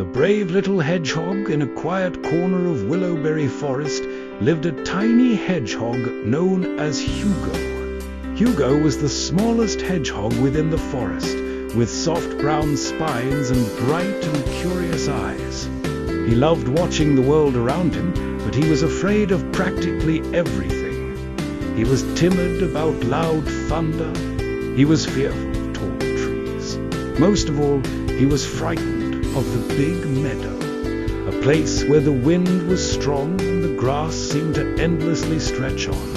the brave little hedgehog, in a quiet corner of Willowberry Forest, lived a tiny hedgehog known as Hugo. Hugo was the smallest hedgehog within the forest, with soft brown spines and bright and curious eyes. He loved watching the world around him, but he was afraid of practically everything. He was timid about loud thunder. He was fearful of tall trees. Most of all, he was frightened of the big meadow, a place where the wind was strong and the grass seemed to endlessly stretch on.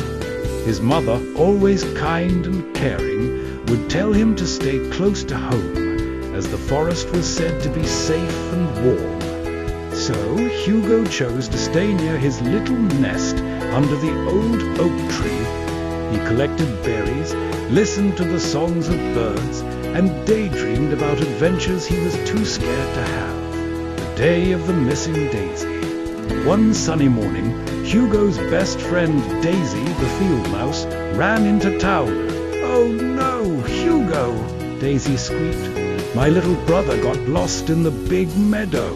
His mother, always kind and caring, would tell him to stay close to home, as the forest was said to be safe and warm. So Hugo chose to stay near his little nest under the old oak tree. He collected berries, listened to the songs of birds, and daydreamed about adventures he was too scared to have. The day of the missing Daisy. One sunny morning, Hugo's best friend Daisy, the field mouse, ran into town. "Oh no, Hugo!" Daisy squeaked. "My little brother got lost in the big meadow."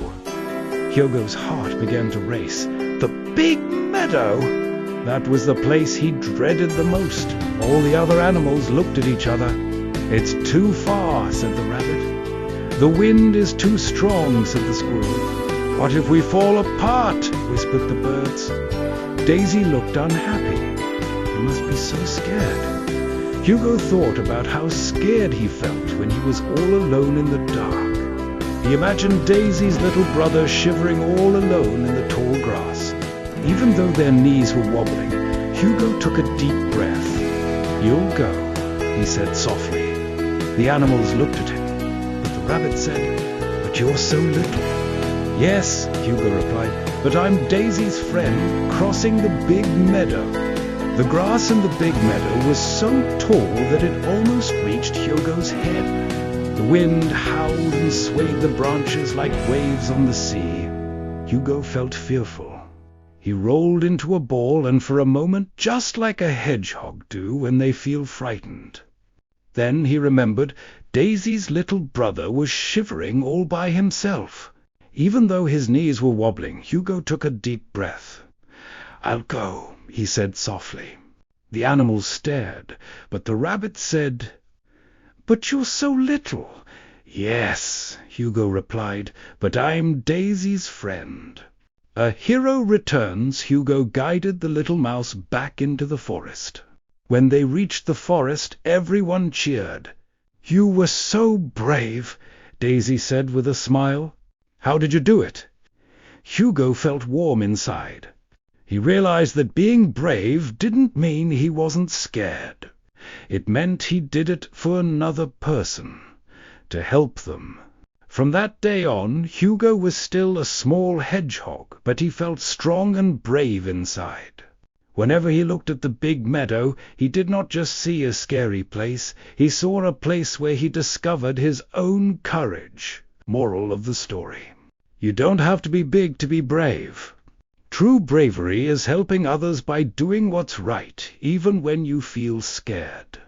Hugo's heart began to race. The big meadow! That was the place he dreaded the most. All the other animals looked at each other. "It's too far," said the rabbit. "The wind is too strong," said the squirrel. "What if we fall apart?" whispered the birds. Daisy looked unhappy. He must be so scared. Hugo thought about how scared he felt when he was all alone in the dark. He imagined Daisy's little brother shivering all alone in the tall grass. Even though their knees were wobbling, Hugo took a deep breath. "You'll go," he said softly. The animals looked at him, but the rabbit said, "But you're so little." "Yes," Hugo replied, "but I'm Daisy's friend crossing the big meadow." The grass in the big meadow was so tall that it almost reached Hugo's head. The wind howled and swayed the branches like waves on the sea. Hugo felt fearful. He rolled into a ball, and for a moment, just like a hedgehog do when they feel frightened. Then he remembered Daisy's little brother was shivering all by himself. Even though his knees were wobbling, Hugo took a deep breath. "I'll go," he said softly. The animals stared, but the rabbit said, "But you're so little." "Yes," Hugo replied, "but I'm Daisy's friend." A hero returns, Hugo guided the little mouse back into the forest. When they reached the forest, everyone cheered. "You were so brave," Daisy said with a smile. "How did you do it?" Hugo felt warm inside. He realized that being brave didn't mean he wasn't scared. It meant he did it for another person, to help them. From that day on, Hugo was still a small hedgehog, but he felt strong and brave inside. Whenever he looked at the big meadow, he did not just see a scary place, he saw a place where he discovered his own courage. Moral of the story: you don't have to be big to be brave. True bravery is helping others by doing what's right, even when you feel scared.